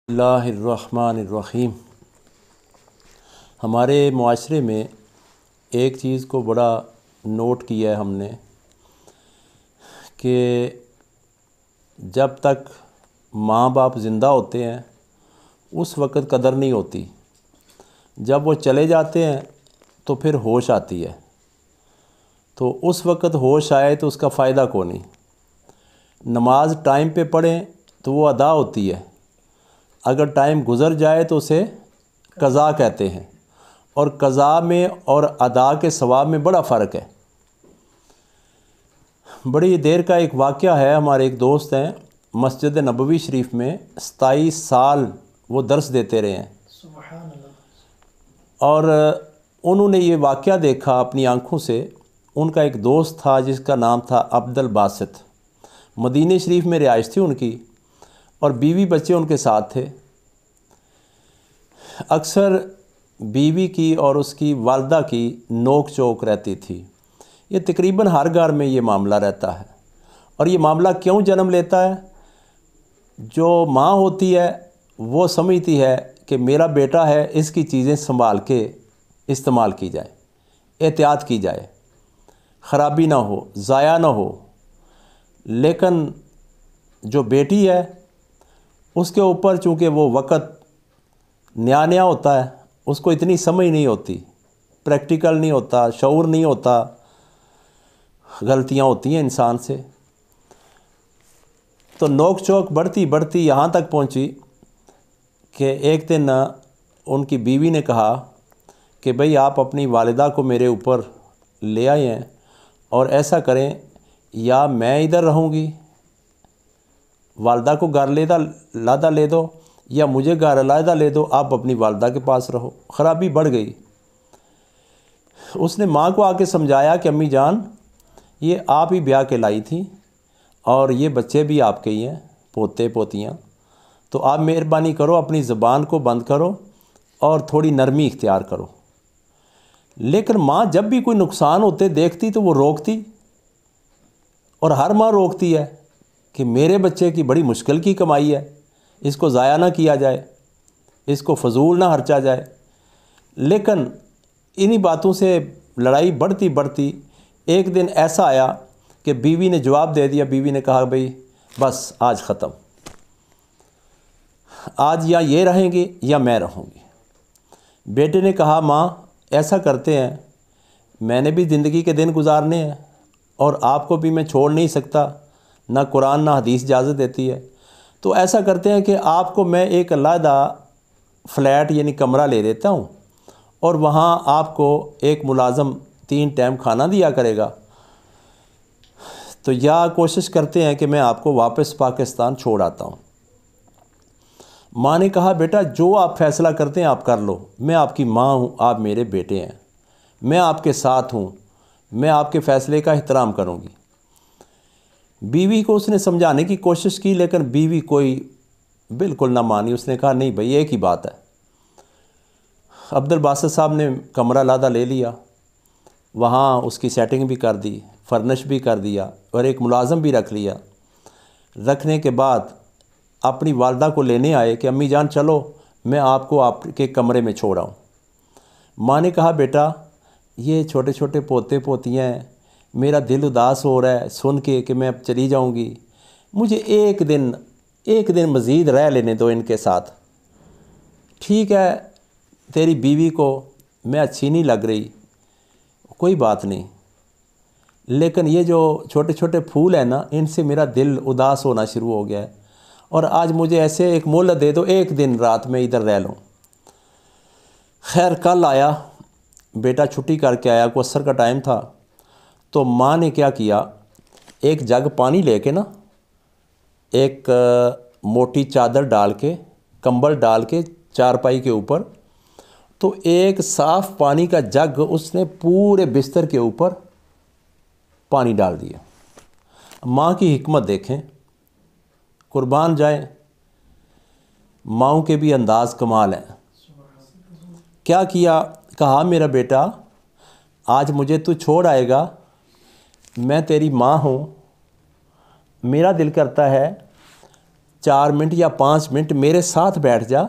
बिस्मिल्लाहिर्रहमानिर्रहीम। हमारे मुआशरे में एक चीज़ को बड़ा नोट किया है हमने कि जब तक माँ बाप ज़िंदा होते हैं उस वक़्त कदर नहीं होती, जब वो चले जाते हैं तो फिर होश आती है। तो उस वक़्त होश आए तो उसका फ़ायदा कौन नहीं। नमाज टाइम पे पढ़ें तो वो अदा होती है, अगर टाइम गुज़र जाए तो उसे क़ज़ा कहते हैं। और क़ज़ा में और अदा के सवाब में बड़ा फ़र्क है। बड़ी देर का एक वाक़या है। हमारे एक दोस्त हैं, मस्जिद नबवी शरीफ में 27 साल वो दर्स देते रहे हैं। और उन्होंने ये वाक़या देखा अपनी आँखों से। उनका एक दोस्त था जिसका नाम था अब्दुल बासित। मदीने शरीफ में रिहाइश थी उनकी और बीवी बच्चे उनके साथ थे। अक्सर बीवी की और उसकी वालदा की नोक चोक रहती थी। ये तकरीबन हर घर में ये मामला रहता है। और ये मामला क्यों जन्म लेता है? जो माँ होती है वो समझती है कि मेरा बेटा है, इसकी चीज़ें संभाल के इस्तेमाल की जाए, एहतियात की जाए, ख़राबी ना हो, ज़ाया ना हो। लेकिन जो बेटी है उसके ऊपर चूँकि वो वक़्त नया नया होता है, उसको इतनी समझ नहीं होती, प्रैक्टिकल नहीं होता, शऊर नहीं होता, गलतियाँ होती हैं इंसान से। तो नोक चोक बढ़ती बढ़ती यहाँ तक पहुँची कि एक दिन उनकी बीवी ने कहा कि भाई आप अपनी वालिदा को मेरे ऊपर ले आए हैं और ऐसा करें, या मैं इधर रहूँगी, वालदा को घर लादा ले दो, या मुझे घर अलहदा ले दो, आप अपनी वालदा के पास रहो। ख़राबी बढ़ गई। उसने माँ को आके समझाया कि अम्मी जान, ये आप ही ब्याह के लाई थी और ये बच्चे भी आपके ही हैं, पोते पोतियाँ। तो आप मेहरबानी करो, अपनी ज़बान को बंद करो और थोड़ी नरमी इख्तियार करो। लेकिन माँ जब भी कोई नुकसान होते देखती तो वो रोकती, और हर माँ रोकती है कि मेरे बच्चे की बड़ी मुश्किल की कमाई है, इसको ज़ाया ना किया जाए, इसको फजूल ना खर्चा जाए। लेकिन इन्हीं बातों से लड़ाई बढ़ती बढ़ती एक दिन ऐसा आया कि बीवी ने जवाब दे दिया। बीवी ने कहा भाई बस आज ख़त्म, आज या ये रहेंगे या मैं रहूँगी। बेटे ने कहा माँ ऐसा करते हैं, मैंने भी ज़िंदगी के दिन गुजारने हैं और आपको भी मैं छोड़ नहीं सकता, ना कुरान ना हदीस इजाज़त देती है। तो ऐसा करते हैं कि आपको मैं एक अलहदा फ़्लैट यानी कमरा ले देता हूँ और वहाँ आपको एक मुलाज़म 3 टाइम खाना दिया करेगा। तो या कोशिश करते हैं कि मैं आपको वापस पाकिस्तान छोड़ आता हूँ। माँ ने कहा बेटा जो आप फ़ैसला करते हैं आप कर लो, मैं आपकी माँ हूँ, आप मेरे बेटे हैं, मैं आपके साथ हूँ, मैं आपके फ़ैसले का एहतराम करूँगी। बीवी को उसने समझाने की कोशिश की, लेकिन बीवी कोई बिल्कुल ना मानी। उसने कहा नहीं भाई एक ही बात है। अब्दुल बासित साहब ने कमरा लादा ले लिया, वहाँ उसकी सेटिंग भी कर दी, फर्निश भी कर दिया और एक मुलाज़म भी रख लिया। रखने के बाद अपनी वालदा को लेने आए कि अम्मी जान चलो मैं आपको आपके कमरे में छोड़ आऊँ। माँ ने कहा बेटा ये छोटे छोटे पोते पोतियाँ हैं, मेरा दिल उदास हो रहा है सुन के कि मैं अब चली जाऊंगी, मुझे एक दिन मज़ीद रह लेने दो इनके साथ। ठीक है तेरी बीवी को मैं अच्छी नहीं लग रही, कोई बात नहीं, लेकिन ये जो छोटे छोटे फूल हैं ना, इनसे मेरा दिल उदास होना शुरू हो गया है और आज मुझे ऐसे एक मोहलत दे दो, एक दिन रात में इधर रह लूँ। खैर कल आया, बेटा छुट्टी करके आया, को असर का टाइम था। तो माँ ने क्या किया, एक जग पानी लेके ना, एक मोटी चादर डाल के, कंबल डाल के चारपाई के ऊपर, तो एक साफ़ पानी का जग उसने पूरे बिस्तर के ऊपर पानी डाल दिया। माँ की हिकमत देखें, कुर्बान जाए, माँओं के भी अंदाज कमाल हैं। क्या किया, कहा मेरा बेटा आज मुझे तू छोड़ आएगा, मैं तेरी माँ हूँ, मेरा दिल करता है 4 मिनट या 5 मिनट मेरे साथ बैठ जा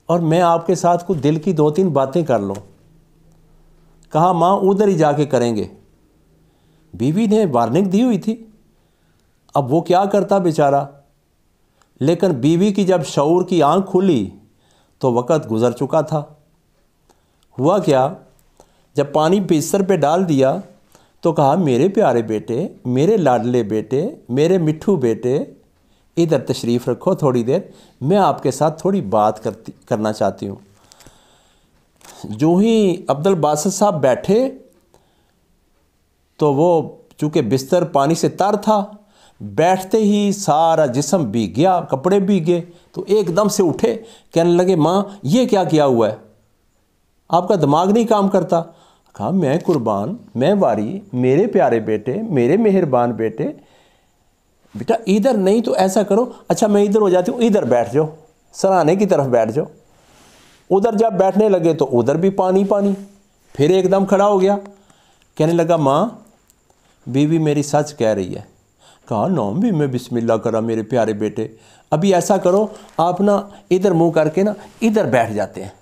और मैं आपके साथ कुछ दिल की 2-3 बातें कर लूँ। कहा माँ उधर ही जाके करेंगे। बीवी ने वार्निंग दी हुई थी, अब वो क्या करता बेचारा। लेकिन बीवी की जब शऊर की आंख खुली तो वक़्त गुज़र चुका था। हुआ क्या, जब पानी बिस्तर पे डाल दिया तो कहा मेरे प्यारे बेटे, मेरे लाडले बेटे, मेरे मिट्ठू बेटे, इधर तशरीफ़ रखो थोड़ी देर, मैं आपके साथ थोड़ी बात करना चाहती हूँ। जो ही अब्दुल बासित साहब बैठे तो वो चूँकि बिस्तर पानी से तर था, बैठते ही सारा जिस्म भीग गया, कपड़े भीगे, तो एकदम से उठे, कहने लगे माँ ये क्या किया हुआ है, आपका दिमाग नहीं काम करता। कहा मैं कुर्बान, मैं वारी, मेरे प्यारे बेटे, मेरे मेहरबान बेटे, बेटा इधर नहीं तो ऐसा करो, अच्छा मैं इधर हो जाती हूँ, इधर बैठ जाओ, सराहने की तरफ बैठ जाओ। उधर जब बैठने लगे तो उधर भी पानी पानी, फिर एकदम खड़ा हो गया, कहने लगा माँ बीवी मेरी सच कह रही है। कहा नाम भी मैं बिस्मिल्लाह करा मेरे प्यारे बेटे, अभी ऐसा करो आप ना इधर मुंह करके ना इधर बैठ जाते हैं।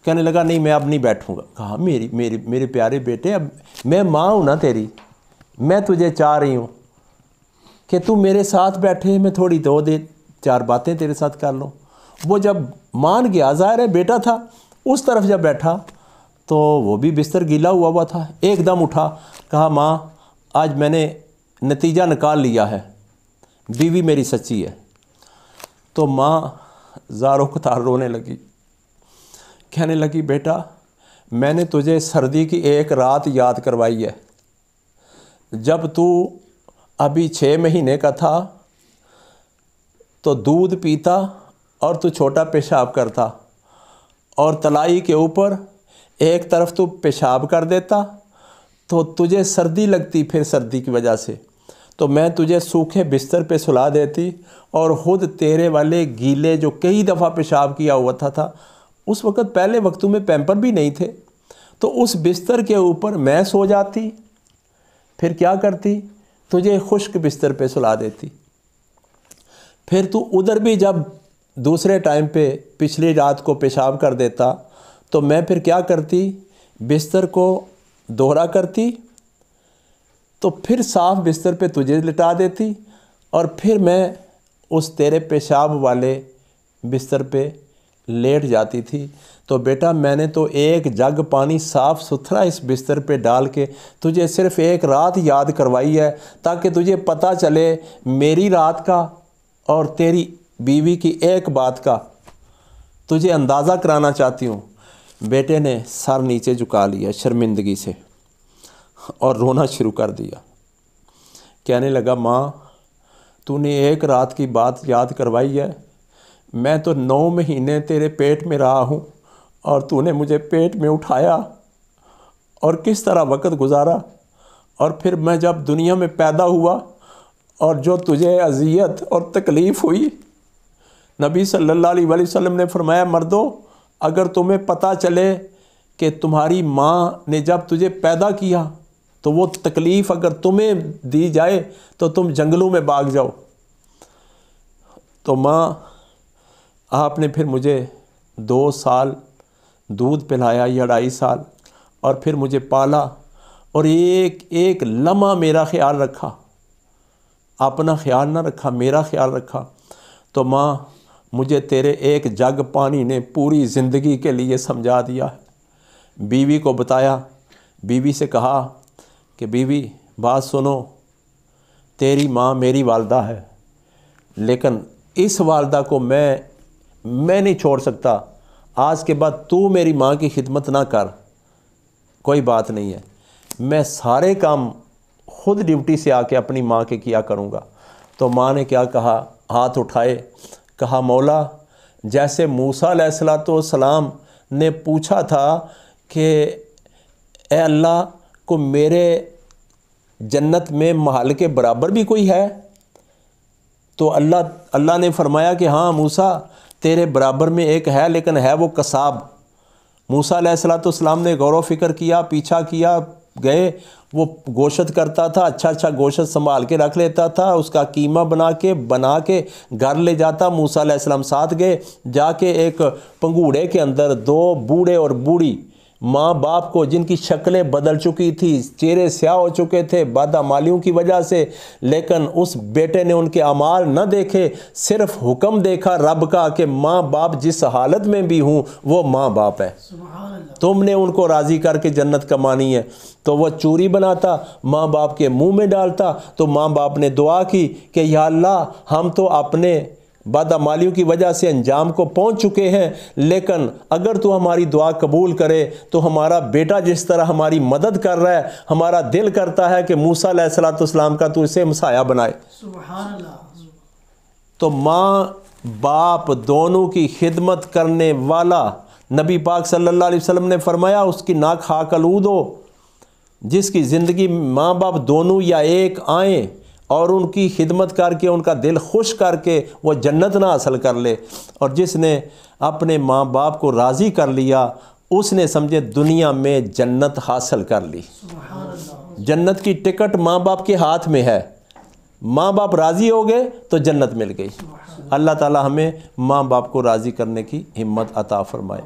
कहने लगा नहीं मैं अब नहीं बैठूंगा। कहा मेरे प्यारे बेटे, अब मैं माँ हूँ ना तेरी, मैं तुझे चाह रही हूँ कि तू मेरे साथ बैठे, मैं थोड़ी 2-4 बातें तेरे साथ कर लूँ। वो जब मान गया, ज़ाहिर है बेटा था, उस तरफ जब बैठा तो वो भी बिस्तर गीला हुआ था, एकदम उठा, कहा माँ आज मैंने नतीजा निकाल लिया है, बीवी मेरी सच्ची है। तो माँ ज़ारो कतार रोने लगी, कहने लगी बेटा मैंने तुझे सर्दी की एक रात याद करवाई है, जब तू अभी 6 महीने का था तो दूध पीता और तू छोटा पेशाब करता और तलाई के ऊपर एक तरफ तू पेशाब कर देता तो तुझे सर्दी लगती, फिर सर्दी की वजह से तो मैं तुझे सूखे बिस्तर पे सुला देती और ख़ुद तेरे वाले गीले जो कई दफ़ा पेशाब किया हुआ था, उस वक़्त पहले वक्तों में पैम्पर भी नहीं थे, तो उस बिस्तर के ऊपर मैं सो जाती, फिर क्या करती तुझे खुश्क बिस्तर पे सुला देती। फिर तू उधर भी जब दूसरे टाइम पे पिछली रात को पेशाब कर देता तो मैं फिर क्या करती, बिस्तर को दोहरा करती तो फिर साफ़ बिस्तर पे तुझे लिटा देती और फिर मैं उस तेरे पेशाब वाले बिस्तर पे लेट जाती थी। तो बेटा मैंने तो एक जग पानी साफ़ सुथरा इस बिस्तर पे डाल के तुझे सिर्फ़ एक रात याद करवाई है, ताकि तुझे पता चले मेरी रात का और तेरी बीवी की एक बात का तुझे अंदाज़ा कराना चाहती हूँ। बेटे ने सर नीचे झुका लिया शर्मिंदगी से और रोना शुरू कर दिया। कहने लगा माँ तूने एक रात की बात याद करवाई है, मैं तो 9 महीने तेरे पेट में रहा हूँ और तूने मुझे पेट में उठाया और किस तरह वक़्त गुजारा, और फिर मैं जब दुनिया में पैदा हुआ और जो तुझे अज़ियत और तकलीफ़ हुई, नबी सल्लल्लाहु अलैहि वसल्लम ने फरमाया मर्दों अगर तुम्हें पता चले कि तुम्हारी माँ ने जब तुझे पैदा किया तो वो तकलीफ़ अगर तुम्हें दी जाए तो तुम जंगलों में भाग जाओ। तो माँ आपने फिर मुझे 2 साल दूध पिलाया या 2.5 साल, और फिर मुझे पाला और एक एक लम्हा मेरा ख्याल रखा, अपना ख्याल ना रखा मेरा ख्याल रखा। तो माँ मुझे तेरे एक जग पानी ने पूरी ज़िंदगी के लिए समझा दिया है। बीवी को बताया, बीवी से कहा कि बीवी बात सुनो, तेरी माँ मेरी वालदा है, लेकिन इस वालदा को मैं नहीं छोड़ सकता, आज के बाद तू मेरी माँ की खिदमत ना कर, कोई बात नहीं है, मैं सारे काम खुद ड्यूटी से आके अपनी माँ के किया करूँगा। तो माँ ने क्या कहा, हाथ उठाए, कहा मौला जैसे मूसा अलैहिस्सलाम ने पूछा था कि ए अल्लाह को मेरे जन्नत में महल के बराबर भी कोई है, तो अल्लाह ने फरमाया कि हाँ मूसा तेरे बराबर में एक है, लेकिन है वो कसाब। मूसा अलैहिस्सलाम ने गौर व फिक्र किया, पीछा किया, गए वो गोश्त करता था, अच्छा अच्छा गोश्त संभाल के रख लेता था, उसका कीमा बना के घर ले जाता। मूसा अलैहिस्सलाम साथ गए, जाके एक पंगूड़े के अंदर 2 बूढ़े और बूढ़ी माँ बाप को, जिनकी शक्लें बदल चुकी थी, चेहरे स्याह हो चुके थे बदअमालियों की वजह से, लेकिन उस बेटे ने उनके अमाल न देखे, सिर्फ हुक्म देखा रब का कि माँ बाप जिस हालत में भी हूँ वो माँ बाप है, तुमने उनको राज़ी करके जन्नत कमानी है। तो वह चूरी बनाता, माँ बाप के मुंह में डालता। तो माँ बाप ने दुआ की कि या अल्लाह, हम तो अपने बदअमालियों की वजह से अंजाम को पहुंच चुके हैं, लेकिन अगर तू हमारी दुआ कबूल करे तो हमारा बेटा जिस तरह हमारी मदद कर रहा है, हमारा दिल करता है कि मूसा अलैहिस्सलाम का तू इसे मसाया बनाए। सुभान अल्लाह। तो माँ बाप दोनों की खिदमत करने वाला नबी पाक सल्लल्लाहु अलैहि वसल्लम ने फरमाया, उसकी नाक खाक आलूद हो, जिसकी ज़िंदगी माँ बाप दोनों या एक आए और उनकी खिदमत करके उनका दिल खुश करके वो जन्नत ना हासिल कर ले। और जिसने अपने माँ बाप को राज़ी कर लिया, उसने समझे दुनिया में जन्नत हासिल कर ली। जन्नत की टिकट माँ बाप के हाथ में है, माँ बाप राज़ी हो गए तो जन्नत मिल गई। अल्लाह ताला हमें माँ बाप को राज़ी करने की हिम्मत अता फरमाए।